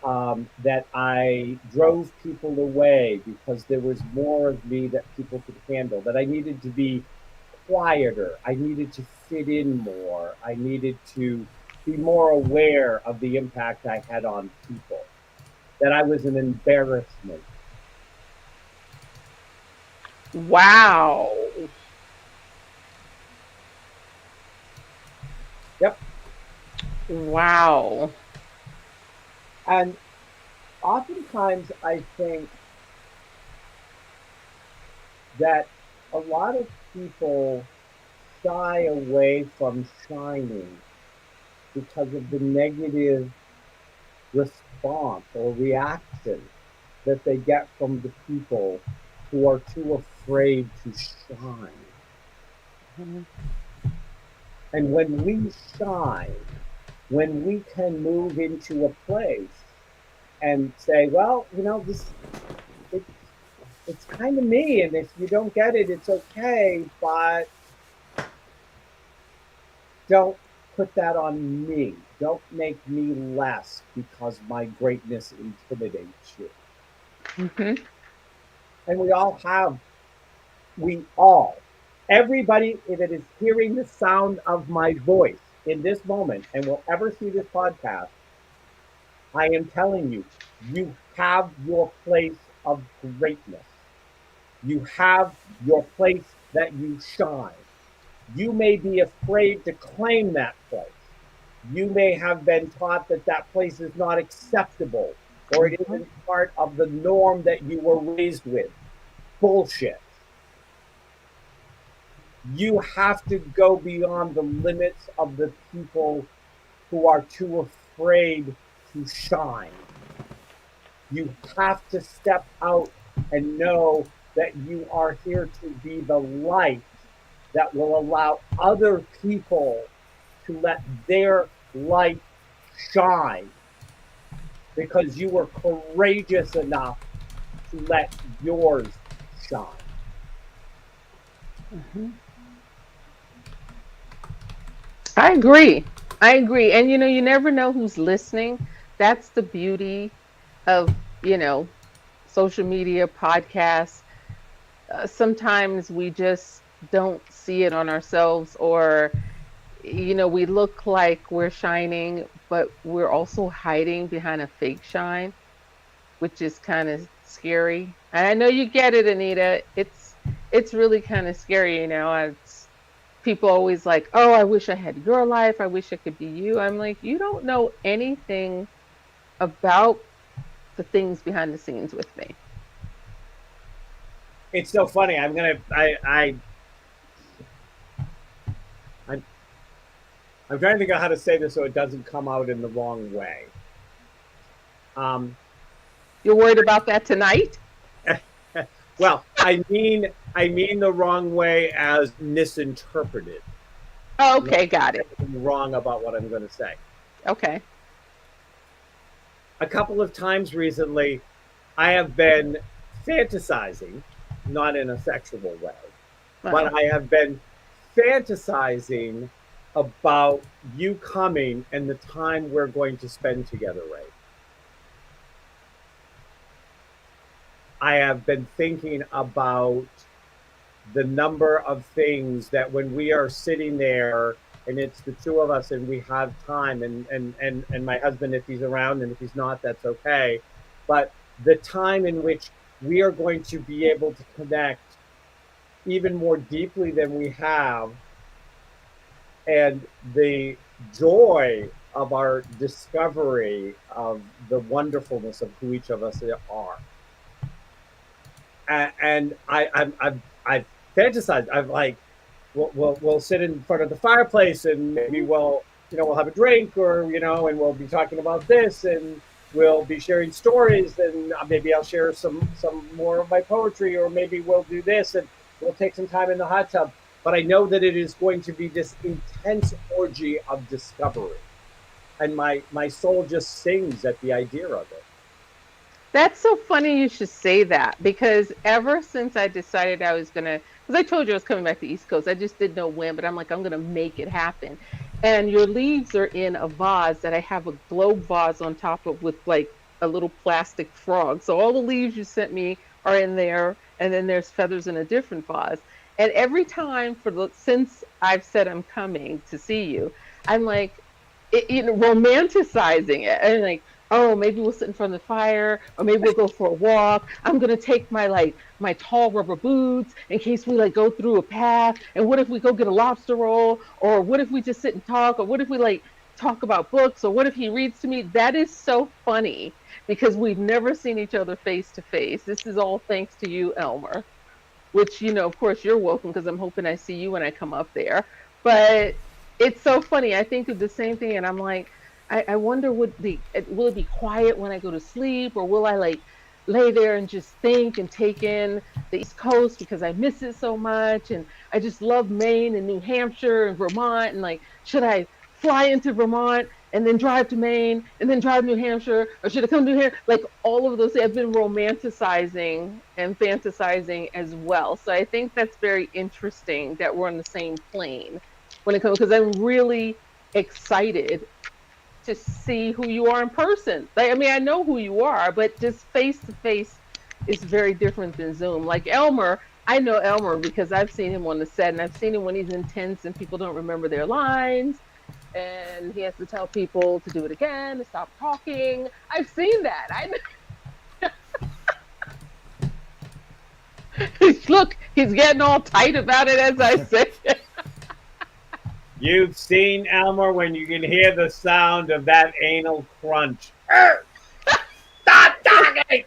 that I drove people away because there was more of me that people could handle, that I needed to be quieter, I needed to fit in more, I needed to be more aware of the impact I had on people, that I was an embarrassment. Wow. Yep. Wow. And oftentimes I think that a lot of people shy away from shining because of the negative response or reaction that they get from the people who are too afraid to shine. Mhm. And when we shine, when we can move into a place and say, well, this it, it's kind of me, and if you don't get it, it's okay, but don't put that on me. Don't make me less because my greatness intimidates you. Mhm. And we all, everybody that is hearing the sound of my voice in this moment and will ever see this podcast, I am telling you, you have your place of greatness. You have your place that you shine. You may be afraid to claim that place. You may have been taught that that place is not acceptable or it Mhm. isn't part of the norm that you were raised with. Bullshit. You have to go beyond the limits of the people who are too afraid to shine. You have to step out and know that you are here to be the light that will allow other people to let their light shine because you were courageous enough to let yours shine. Mhm. I agree. I agree. And you never know who's listening. That's the beauty of, you know, social media, podcasts. Sometimes we just don't see it on ourselves, or we look like we're shining, but we're also hiding behind a fake shine, which is kind of scary. And I know you get it, Anita. It's really kind of scary. It's people always like, "Oh, I wish I had your life. I wish I could be you." I'm like, "You don't know anything about the things behind the scenes with me." It's so funny. I'm, I'm trying to think of how to say this so it doesn't come out in the wrong way. Um, You're worried about that tonight? well, I mean the wrong way as misinterpreted. Oh, Not okay, got it. wrong about what I'm going to say. Okay. A couple of times recently, I have been fantasizing, not in a sexual way, Wow. but I have been fantasizing about you coming and the time we're going to spend together, Ray. I have been thinking about the number of things that when we are sitting there and it's the two of us and we have time and my husband, if he's around, and if he's not, that's okay, but the time in which we are going to be able to connect even more deeply than we have, and the joy of our discovery of the wonderfulness of who each of us are. And I've fantasized. I've like, we'll sit in front of the fireplace and maybe we'll have a drink, or and we'll be talking about this, and we'll be sharing stories, and maybe I'll share some more of my poetry, or maybe we'll do this, and we'll take some time in the hot tub. But I know that it is going to be this intense orgy of discovery, and my soul just sings at the idea of it. That's so funny you should say that, because ever since I decided I was gonna, because I told you I was coming back to the East Coast, I just didn't know when, but I'm like, I'm gonna make it happen. And your leaves are in a vase that I have a globe vase on top of with like a little plastic frog. So all the leaves you sent me are in there, and then there's feathers in a different vase. And every time since I've said I'm coming to see you, I'm like, romanticizing it, and like, oh, maybe we'll sit in front of the fire, or maybe we'll go for a walk. I'm gonna take my tall rubber boots in case we like go through a path. And what if we go get a lobster roll? Or what if we just sit and talk? Or what if we like talk about books? Or what if he reads to me? That is so funny because we've never seen each other face to face. This is all thanks to you, Elmer. Which, of course, you're welcome because I'm hoping I see you when I come up there. But it's so funny. I think of the same thing, and I'm like, I wonder will it be quiet when I go to sleep, or will I like lay there and just think and take in the East Coast because I miss it so much, and I just love Maine and New Hampshire and Vermont, and like, should I fly into Vermont and then drive to Maine and then drive to New Hampshire, or should I come to here? Like all of those, I've been romanticizing and fantasizing as well. So I think that's very interesting that we're on the same plane when it comes, because I'm really excited to see who you are in person. Like, I mean, I know who you are, but just face to face is very different than Zoom. Like Elmer, I know Elmer because I've seen him on the set, and I've seen him when he's intense and people don't remember their lines, and he has to tell people to do it again, to stop talking. I've seen that. Look, he's getting all tight about it as I say it. You've seen Elmer when you can hear the sound of that anal crunch. Stop talking!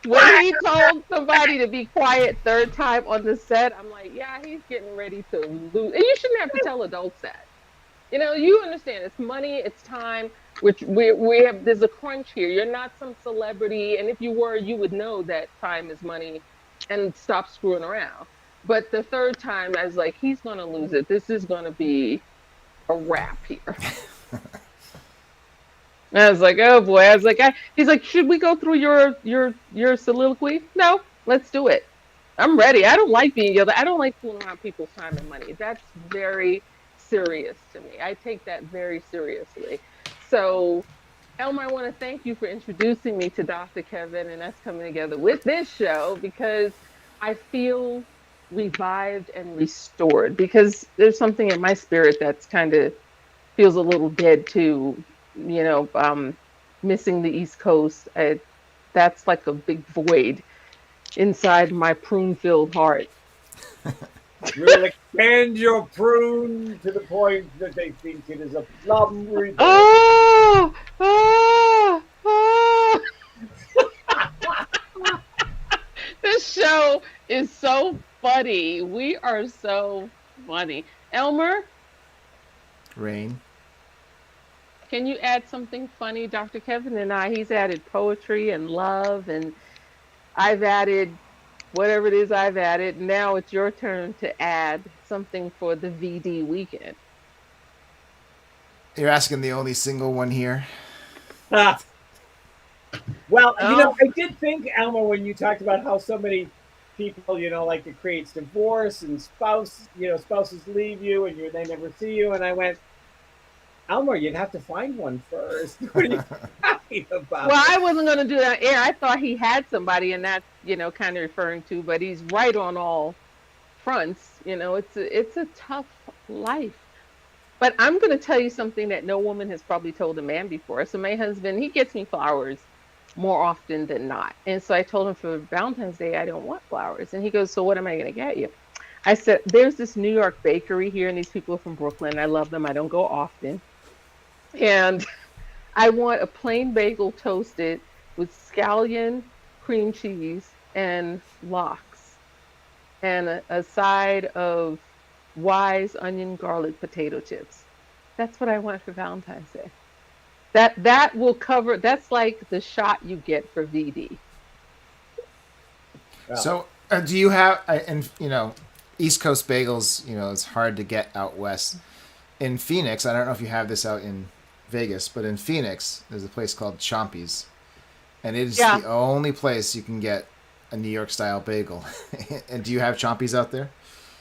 When he told somebody to be quiet third time on the set, I'm like, yeah, he's getting ready to lose. And you shouldn't have to tell adults that. You understand. It's money, it's time. Which we have. There's a crunch here. You're not some celebrity, and if you were, you would know that time is money, and stop screwing around. But the third time, I was like, he's gonna lose it. This is gonna be a wrap here. And I was like, oh boy. I was like, he's like, should we go through your soliloquy? No, let's do it. I'm ready. I don't like being yelled at. I don't like fooling around people's time and money. That's very serious to me. I take that very seriously. So, Elmer, I want to thank you for introducing me to Dr. Kevin and us coming together with this show, because I feel revived and restored, because there's something in my spirit that's kind of feels a little dead too, missing the East Coast. That's like a big void inside my prune-filled heart. You'll expand your prune to the point that they think it is a plum. Oh! Oh! Oh! This show is so funny. We are so funny. Elmer? Rain. Can you add something funny? Dr. Kevin and he's added poetry and love, and I've added whatever it is I've added. Now it's your turn to add something for the VD weekend. You're asking the only single one here. Well, I did think, Elmer, when you talked about how so many people, like it creates divorce and spouses leave you and they never see you. And I went, Elmer, you'd have to find one first. What are you talking about? Well, I wasn't going to do that air. I thought he had somebody, and that's, kind of referring to, but he's right on all fronts. It's a tough life. But I'm going to tell you something that no woman has probably told a man before. So my husband, he gets me flowers more often than not. And so I told him for Valentine's Day, I don't want flowers. And he goes, so what am I going to get you? I said, there's this New York bakery here, and these people are from Brooklyn. I love them. I don't go often. And I want a plain bagel toasted with scallion, cream cheese, and lox, and a side of Wise onion garlic potato chips. That's what I want for Valentine's Day. That will cover. That's like the shot you get for VD. So, do you have? And East Coast bagels. It's hard to get out west. In Phoenix, I don't know if you have this out in Vegas, but in Phoenix, there's a place called Chompy's, and it is the only place you can get a New York style bagel. And do you have Chompy's out there?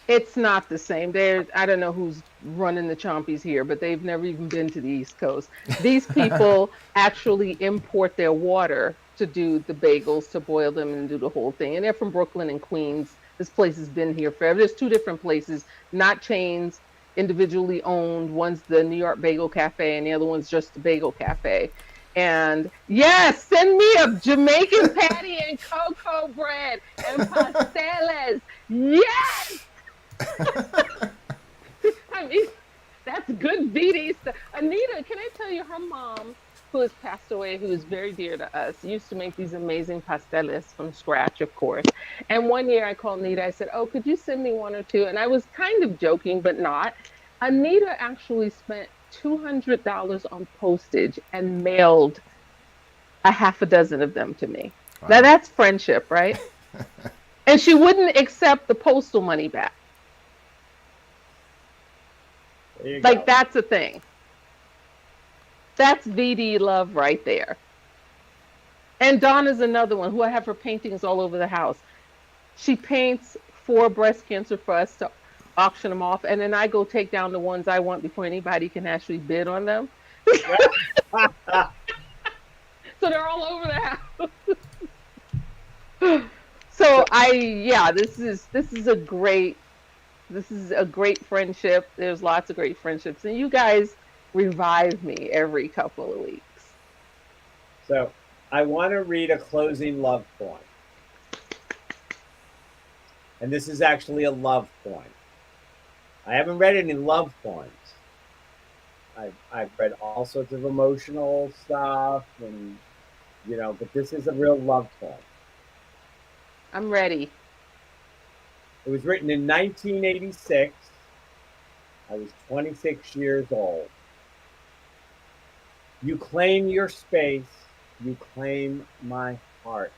It's not the same. I don't know who's running the Chompies here, but they've never even been to the East Coast. These people actually import their water to do the bagels, to boil them and do the whole thing. And they're from Brooklyn and Queens. This place has been here forever. There's two different places, not chains, individually owned. One's the New York Bagel Cafe, and the other one's just the Bagel Cafe. And yes, send me a Jamaican patty and cocoa bread and pasteles. Yes. I mean, that's good VD stuff. Anita, can I tell you, her mom, who has passed away, who is very dear to us, used to make these amazing pasteles from scratch, of course. And one year I called Anita, I said, oh, could you send me one or two? And I was kind of joking, but not. Anita actually spent $200 on postage and mailed a half a dozen of them to me. Wow. Now that's friendship, right? And she wouldn't accept the postal money back. Like, that's a thing. That's VD love right there. And Donna's another one who I have her paintings all over the house. She paints for breast cancer for us to auction them off, and then I go take down the ones I want before anybody can actually bid on them. So they're all over the house. So this is a great friendship. There's lots of great friendships, and you guys revive me every couple of weeks. So I want to read a closing love poem. And this is actually a love poem. I haven't read any love poems. I've read all sorts of emotional stuff, and but this is a real love poem. I'm ready. It was written in 1986. I was 26 years old. You claim your space. You claim my heart.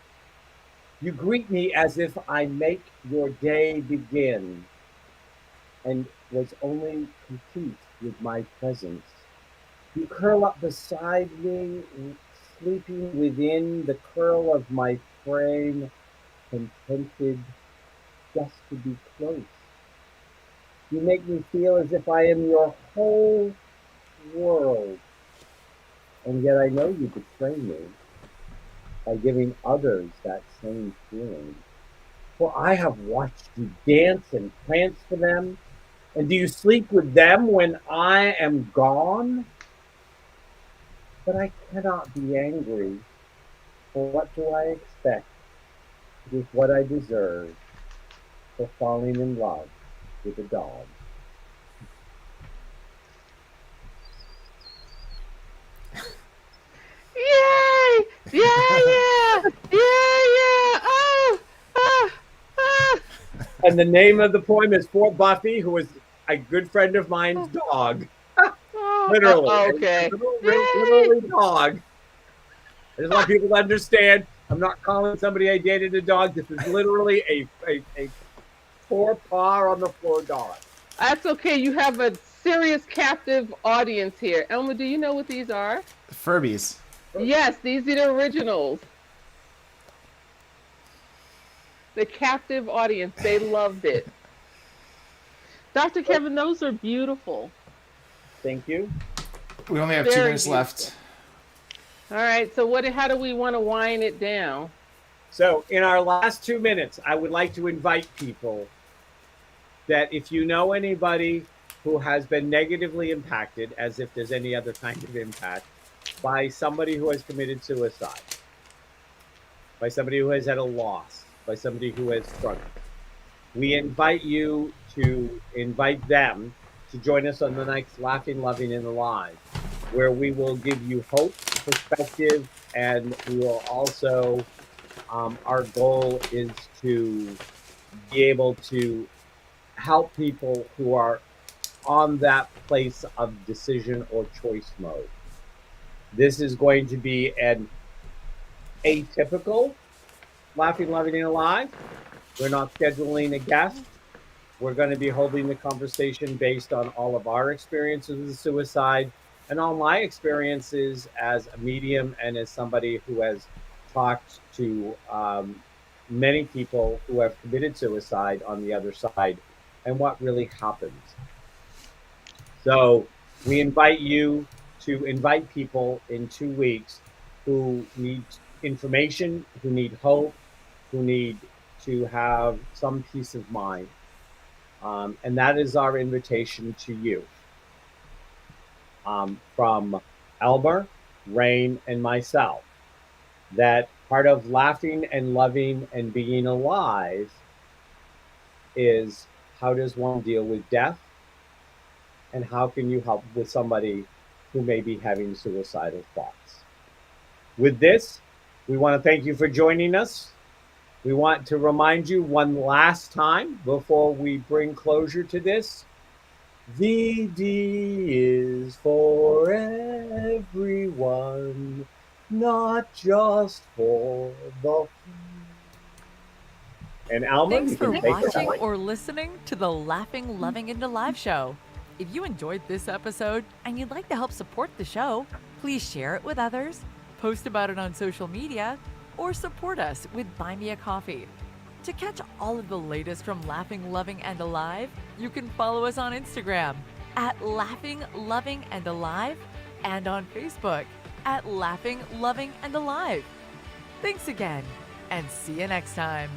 You greet me as if I make your day begin, and was only complete with my presence. You curl up beside me, sleeping within the curl of my frame, contented just to be close. You make me feel as if I am your whole world, and yet I know you betray me by giving others that same feeling. For I have watched you dance and prance for them, and do you sleep with them when I am gone? But I cannot be angry, for what do I expect? It is what I deserve for falling in love with a dog. Yay! Yeah! And the name of the poem is for Buffy, who is a good friend of mine's dog. Literally. Okay. Literally dog. I just want people to understand, I'm not calling somebody I dated a dog. This is literally a four paw on the floor dog. That's okay. You have a serious captive audience here. Elma, do you know what these are? Furbies. Yes, these are the originals. The captive audience, they loved it. Dr. Kevin, those are beautiful. Thank you. We only have 2 minutes left. All right, so how do we want to wind it down? So in our last 2 minutes, I would like to invite people that if you know anybody who has been negatively impacted, as if there's any other kind of impact, by somebody who has committed suicide, by somebody who has had a loss, by somebody who has struggled, we invite you to invite them to join us on the next Laughing, Loving, and Alive, where we will give you hope, perspective, and we will also, our goal is to be able to help people who are on that place of decision or choice mode. This is going to be an atypical Laughing, Loving, and Alive. We're not scheduling a guest. We're going to be holding the conversation based on all of our experiences with suicide and all my experiences as a medium and as somebody who has talked to many people who have committed suicide on the other side and what really happens. So we invite you to invite people in 2 weeks who need information, who need hope, who need to have some peace of mind. And that is our invitation to you. From Elmer, Rain, and myself, that part of laughing and loving and being alive is, how does one deal with death? And how can you help with somebody who may be having suicidal thoughts? With this, we want to thank you for joining us. We want to remind you one last time before we bring closure to this. VD is for everyone, not just for the few. And Alma, Thanks you for can take it watching away. or listening to the Laughing, Loving, and Alive show. If you enjoyed this episode and you'd like to help support the show, please share it with others, post about it on social media, or support us with Buy Me a Coffee. To catch all of the latest from Laughing, Loving, and Alive, you can follow us on Instagram at Laughing, Loving, and Alive, and on Facebook at Laughing, Loving, and Alive. Thanks again, and see you next time.